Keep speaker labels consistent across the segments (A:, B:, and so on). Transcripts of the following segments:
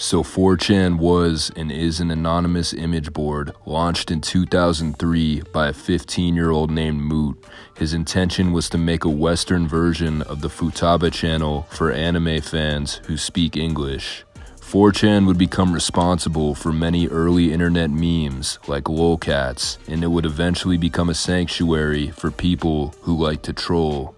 A: So 4chan was and is an anonymous image board launched in 2003 by a 15-year-old named Moot. His intention was to make a Western version of the Futaba channel for anime fans who speak English. 4chan would become responsible for many early internet memes like lolcats, and it would eventually become a sanctuary for people who like to troll.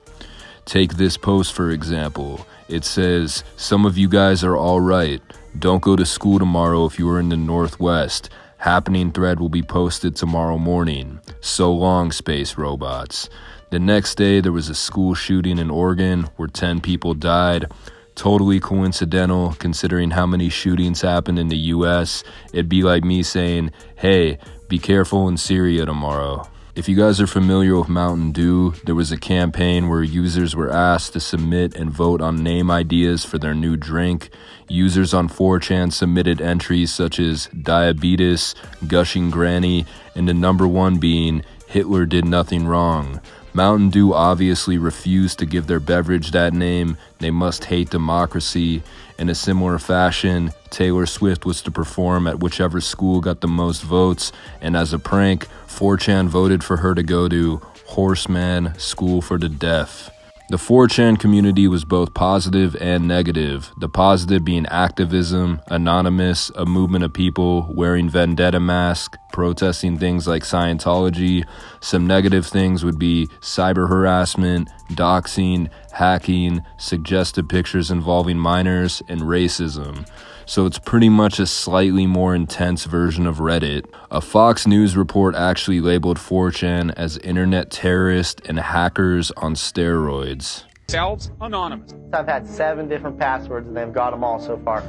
A: Take this post for example. It says, "Some of you guys are alright. Don't go to school tomorrow if you are in the Northwest. Happening thread will be posted tomorrow morning. So long, space robots." The next day, there was a school shooting in Oregon where 10 people died. Totally coincidental considering how many shootings happened in the US. It'd be like me saying, "Hey, be careful in Syria tomorrow." If you guys are familiar with Mountain Dew, there was a campaign where users were asked to submit and vote on name ideas for their new drink. Users on 4chan submitted entries such as diabetes, gushing granny, and the number one being Hitler did nothing wrong. Mountain Dew obviously refused to give their beverage that name. They must hate democracy. In a similar fashion, Taylor Swift was to perform at whichever school got the most votes, and as a prank, 4chan voted for her to go to Horseman School for the Deaf. The 4chan community was both positive and negative. The positive being activism, anonymous, a movement of people wearing vendetta masks, protesting things like Scientology. Some negative things would be cyber harassment, doxing, hacking, suggested pictures involving minors, and racism. So it's pretty much a slightly more intense version of Reddit. A Fox News report actually labeled 4chan as internet terrorists and hackers on steroids.
B: Themselves anonymous.
C: I've had 7 different passwords and they've got them all so far.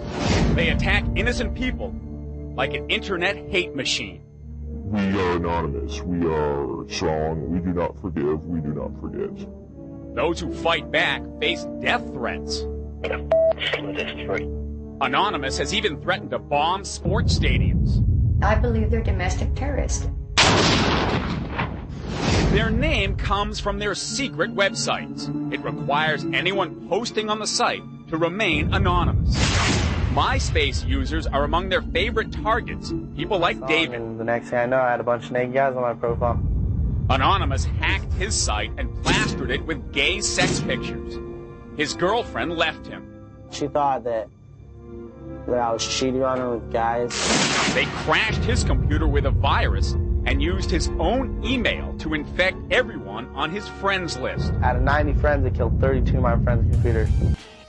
B: They attack innocent people like an internet hate machine.
D: We are anonymous. We are strong. We do not forgive. We do not forget.
B: Those who fight back face death threats. Anonymous has even threatened to bomb sports stadiums.
E: I believe they're domestic terrorists.
B: Their name comes from their secret websites. It requires anyone posting on the site to remain anonymous. MySpace users are among their favorite targets. People like David.
C: And the next thing I know, I had a bunch of naked guys on my profile.
B: Anonymous hacked his site and plastered it with gay sex pictures. His girlfriend left him.
C: She thought that I was cheating on her with guys.
B: They crashed his computer with a virus and used his own email to infect everyone on his friends list.
C: Out of 90 friends, I killed 32 of my friends' computers.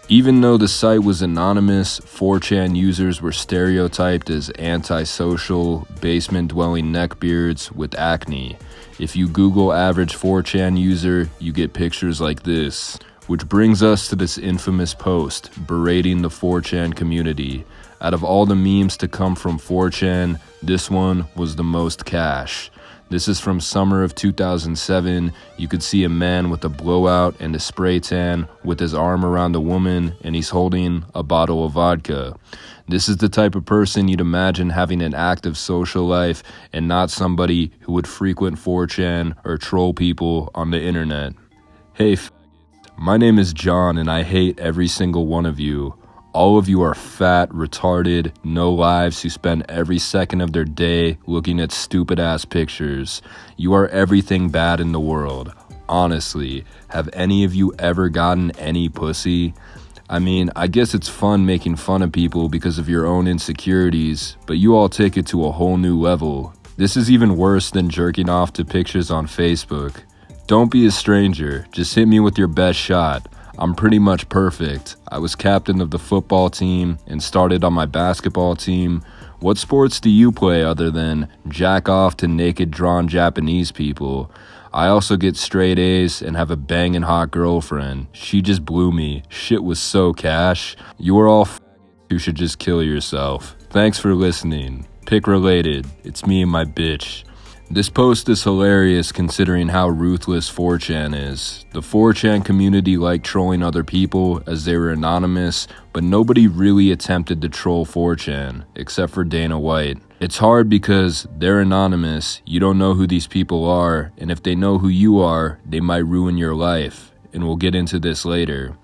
A: Even though the site was anonymous, 4chan users were stereotyped as antisocial, basement-dwelling neckbeards with acne. If you Google average 4chan user, you get pictures like this. Which brings us to this infamous post, berating the 4chan community. Out of all the memes to come from 4chan, this one was the most cash. This is from summer of 2007. You could see a man with a blowout and a spray tan with his arm around a woman, and he's holding a bottle of vodka. This is the type of person you'd imagine having an active social life and not somebody who would frequent 4chan or troll people on the internet. Hey, my name is John, and I hate every single one of you. All of you are fat, retarded, no lives who spend every second of their day looking at stupid-ass pictures. You are everything bad in the world. Honestly, have any of you ever gotten any pussy? I mean, I guess it's fun making fun of people because of your own insecurities, but you all take it to a whole new level. This is even worse than jerking off to pictures on Facebook. Don't be a stranger, just hit me with your best shot. I'm pretty much perfect. I was captain of the football team and started on my basketball team. What sports do you play other than jack off to naked drawn Japanese people? I also get straight A's and have a banging hot girlfriend. She just blew me. Shit was so cash. You are all who should just kill yourself. Thanks for listening. Pick related. It's me and my bitch. This post is hilarious considering how ruthless 4chan is. The 4chan community liked trolling other people as they were anonymous, but nobody really attempted to troll 4chan, except for Dana White. It's hard because they're anonymous, you don't know who these people are, and if they know who you are, they might ruin your life, and we'll get into this later.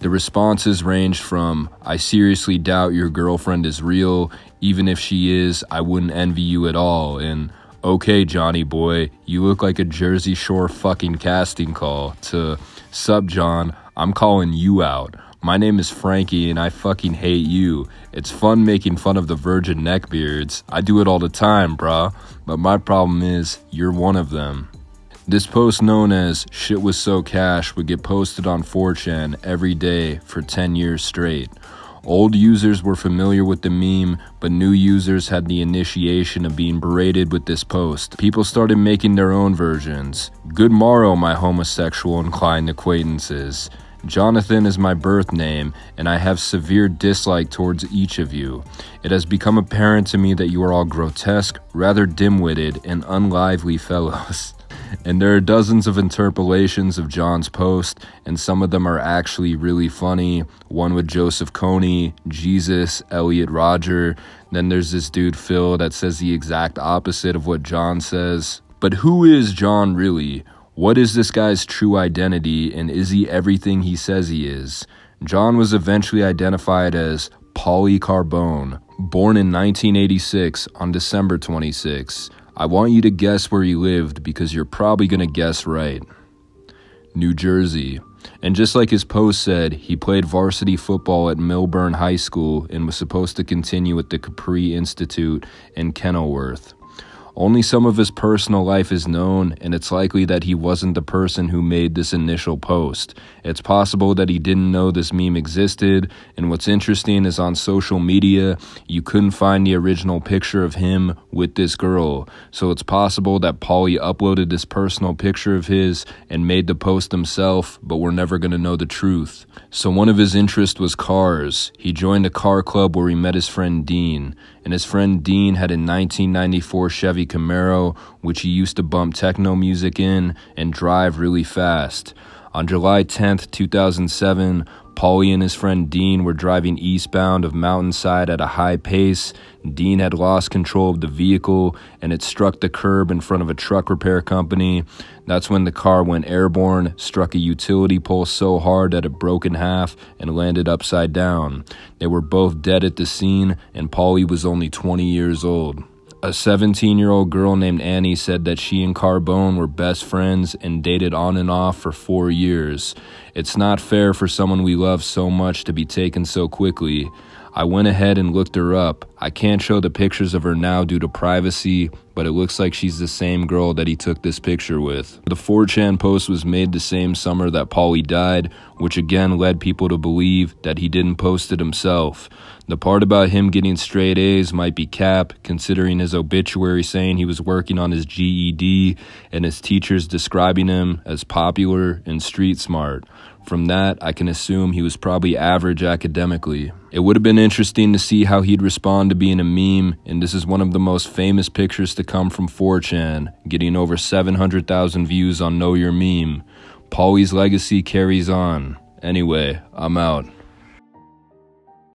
A: The responses ranged from, "I seriously doubt your girlfriend is real. Even if she is, I wouldn't envy you at all," and "Okay, Johnny boy, you look like a Jersey Shore fucking casting call," to "Sup, John, I'm calling you out. My name is Frankie and I fucking hate you. It's fun making fun of the virgin neckbeards. I do it all the time, brah. But my problem is, you're one of them." This post, known as "Shit Was So Cash," would get posted on 4chan every day for 10 years straight. Old users were familiar with the meme, but new users had the initiation of being berated with this post. People started making their own versions. "Good morrow, my homosexual inclined acquaintances. Jonathan is my birth name, and I have severe dislike towards each of you. It has become apparent to me that you are all grotesque, rather dim-witted, and unlively fellows." And there are dozens of interpolations of John's post, and some of them are actually really funny. One with Joseph Kony, Jesus, Elliot Rodger. Then there's this dude Phil that says the exact opposite of what John says. But who is John really? What is this guy's true identity, and is he everything he says he is? John was eventually identified as Paulie Carbone, born in 1986 on December 26. I want you to guess where he lived because you're probably going to guess right. New Jersey. And just like his post said, he played varsity football at Milburn High School and was supposed to continue at the Capri Institute in Kenilworth. Only some of his personal life is known, and it's likely that he wasn't the person who made this initial post. It's possible that he didn't know this meme existed, and what's interesting is on social media, you couldn't find the original picture of him with this girl. So it's possible that Paulie uploaded this personal picture of his and made the post himself, but we're never going to know the truth. So one of his interests was cars. He joined a car club where he met his friend Dean, and his friend Dean had a 1994 Chevy Camaro, which he used to bump techno music in and drive really fast. On July 10th, 2007, Paulie and his friend Dean were driving eastbound of Mountainside at a high pace. Dean had lost control of the vehicle and it struck the curb in front of a truck repair company. That's when the car went airborne, struck a utility pole so hard that it broke in half and landed upside down. They were both dead at the scene, and Paulie was only 20 years old. A 17-year-old girl named Annie said that she and Carbone were best friends and dated on and off for 4 years. It's not fair for someone we love so much to be taken so quickly. I went ahead and looked her up. I can't show the pictures of her now due to privacy, but it looks like she's the same girl that he took this picture with. The 4chan post was made the same summer that Paulie died, which again led people to believe that he didn't post it himself. The part about him getting straight A's might be cap, considering his obituary saying he was working on his GED and his teachers describing him as popular and street smart. From that, I can assume he was probably average academically. It would have been interesting to see how he'd respond to being a meme, and this is one of the most famous pictures to come from 4chan, getting over 700,000 views on Know Your Meme. Paulie's legacy carries on. Anyway, I'm out.